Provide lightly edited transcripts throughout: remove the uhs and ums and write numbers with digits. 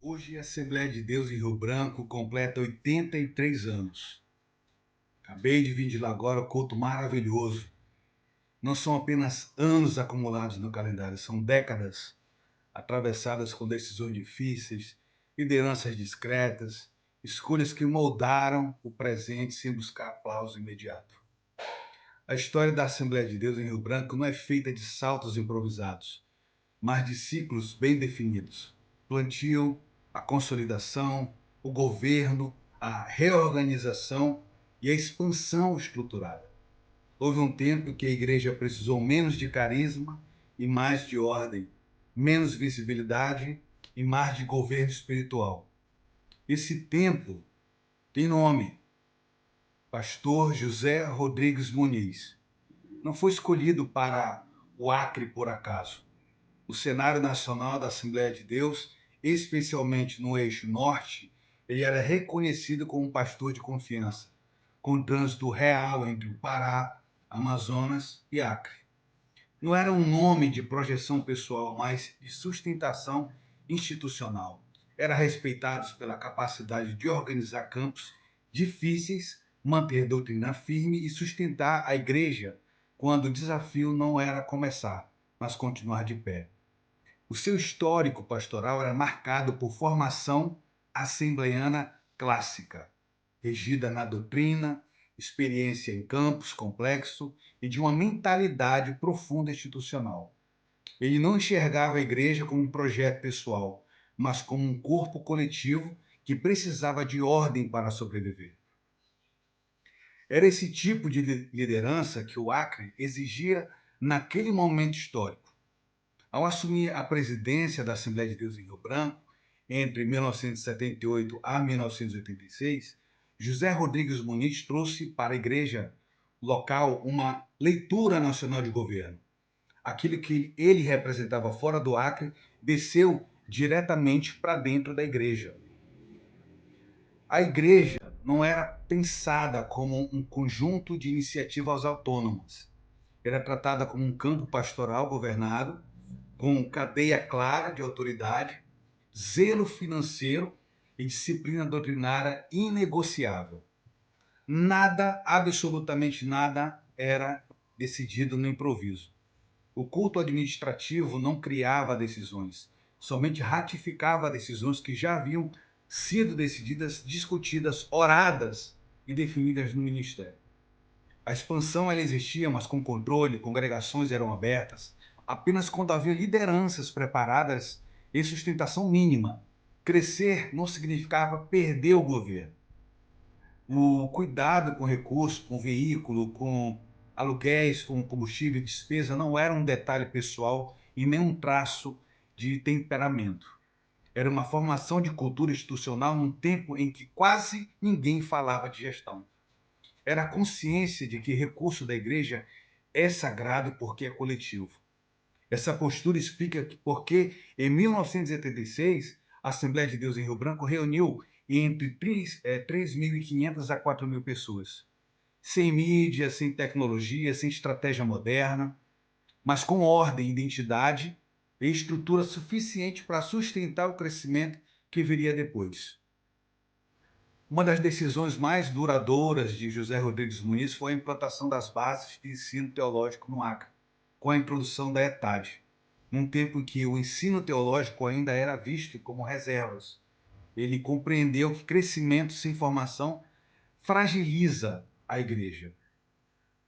Hoje a Assembleia de Deus em Rio Branco completa 83 anos. Acabei de vir de lá agora, culto maravilhoso. Não são apenas anos acumulados no calendário, são décadas atravessadas com decisões difíceis, lideranças discretas, escolhas que moldaram o presente sem buscar aplauso imediato. A história da Assembleia de Deus em Rio Branco não é feita de saltos improvisados, mas de ciclos bem definidos. Plantio, a consolidação, o governo, a reorganização e a expansão estruturada. Houve um tempo que a igreja precisou menos de carisma e mais de ordem, menos visibilidade e mais de governo espiritual. Esse tempo tem nome: Pastor José Rodrigues Muniz. Não foi escolhido para o Acre por acaso. O cenário nacional da Assembleia de Deus, especialmente no eixo norte, ele era reconhecido como um pastor de confiança, com trânsito real entre o Pará, Amazonas e Acre. Não era um nome de projeção pessoal, mas de sustentação institucional. Era respeitado pela capacidade de organizar campos difíceis, manter doutrina firme e sustentar a igreja quando o desafio não era começar, mas continuar de pé. O seu histórico pastoral era marcado por formação assembleiana clássica, regida na doutrina, experiência em campos complexos e de uma mentalidade profunda institucional. Ele não enxergava a igreja como um projeto pessoal, mas como um corpo coletivo que precisava de ordem para sobreviver. Era esse tipo de liderança que o Acre exigia naquele momento histórico. Ao assumir a presidência da Assembleia de Deus em Rio Branco, entre 1978 a 1986, José Rodrigues Muniz trouxe para a igreja local uma leitura nacional de governo. Aquilo que ele representava fora do Acre desceu diretamente para dentro da igreja. A igreja não era pensada como um conjunto de iniciativas autônomas. Era tratada como um campo pastoral governado, com cadeia clara de autoridade, zelo financeiro e disciplina doutrinária inegociável. Nada, absolutamente nada, era decidido no improviso. O culto administrativo não criava decisões, somente ratificava decisões que já haviam sido decididas, discutidas, oradas e definidas no ministério. A expansão ela existia, mas com controle, congregações eram abertas, apenas quando havia lideranças preparadas e sustentação mínima. Crescer não significava perder o governo. O cuidado com recursos, com veículo, com aluguéis, com combustível e despesa não era um detalhe pessoal e nem um traço de temperamento. Era uma formação de cultura institucional num tempo em que quase ninguém falava de gestão. Era a consciência de que recurso da igreja é sagrado porque é coletivo. Essa postura explica porque, em 1986, a Assembleia de Deus em Rio Branco reuniu entre 3.500 a 4.000 pessoas. Sem mídia, sem tecnologia, sem estratégia moderna, mas com ordem, identidade e estrutura suficiente para sustentar o crescimento que viria depois. Uma das decisões mais duradouras de José Rodrigues Muniz foi a implantação das bases de ensino teológico no Acre, com a introdução da ETAD, num tempo em que o ensino teológico ainda era visto como reservas. Ele compreendeu que crescimento sem formação fragiliza a igreja.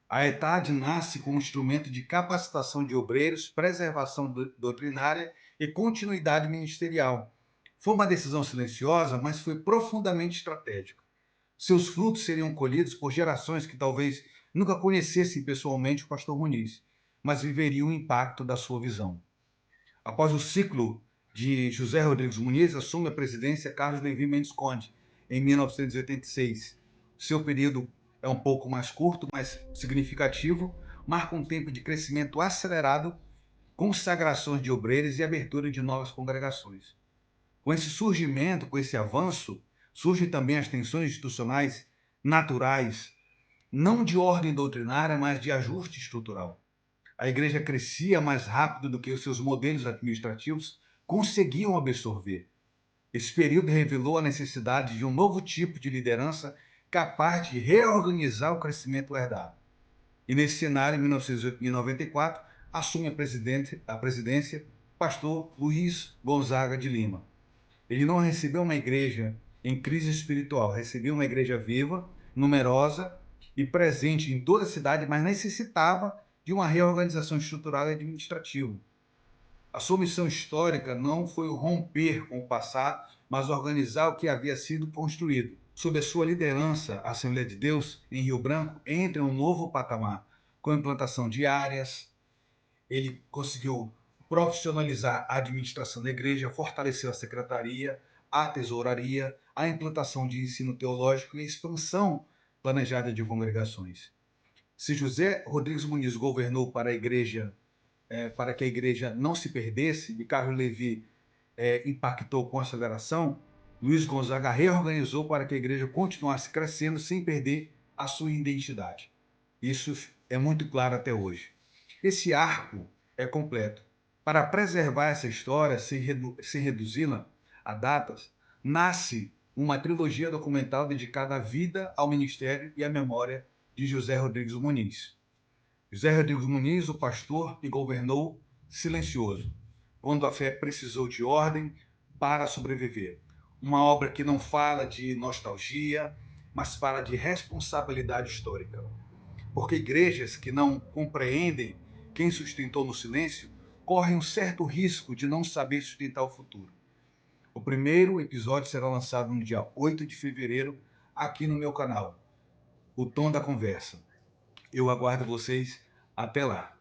A ETAD nasce como instrumento de capacitação de obreiros, preservação doutrinária e continuidade ministerial. Foi uma decisão silenciosa, mas foi profundamente estratégica. Seus frutos seriam colhidos por gerações que talvez nunca conhecessem pessoalmente o pastor Muniz, mas viveriam o impacto da sua visão. Após o ciclo de José Rodrigues Muniz, assume a presidência Carlos Levi Mendes Conde, em 1986. Seu período é um pouco mais curto, mas significativo, marca um tempo de crescimento acelerado, consagrações de obreiros e abertura de novas congregações. Com esse surgimento, com esse avanço, surgem também as tensões institucionais naturais, não de ordem doutrinária, mas de ajuste estrutural. A igreja crescia mais rápido do que os seus modelos administrativos conseguiam absorver. Esse período revelou a necessidade de um novo tipo de liderança capaz de reorganizar o crescimento herdado. E nesse cenário, em 1994, assume a presidência o pastor Luiz Gonzaga de Lima. Ele não recebeu uma igreja em crise espiritual, recebeu uma igreja viva, numerosa e presente em toda a cidade, mas necessitava de uma reorganização estrutural e administrativa. A sua missão histórica não foi o romper com o passado, mas organizar o que havia sido construído. Sob a sua liderança, a Assembleia de Deus, em Rio Branco, entra em um novo patamar, com a implantação de áreas. Ele conseguiu profissionalizar a administração da igreja, fortaleceu a secretaria, a tesouraria, a implantação de ensino teológico e a expansão planejada de congregações. Se José Rodrigues Muniz governou para que a igreja não se perdesse, e Carlos Levi impactou com aceleração, Luiz Gonzaga reorganizou para que a igreja continuasse crescendo sem perder a sua identidade. Isso é muito claro até hoje. Esse arco é completo. Para preservar essa história, sem reduzi-la a datas, nasce uma trilogia documental dedicada à vida, ao ministério e à memória de José Rodrigues Muniz. José Rodrigues Muniz, o pastor que governou silencioso, quando a fé precisou de ordem para sobreviver. Uma obra que não fala de nostalgia, mas fala de responsabilidade histórica. Porque igrejas que não compreendem quem sustentou no silêncio correm um certo risco de não saber sustentar o futuro. O primeiro episódio será lançado no dia 8 de fevereiro, aqui no meu canal, O Tom da Conversa. Eu aguardo vocês. Até lá.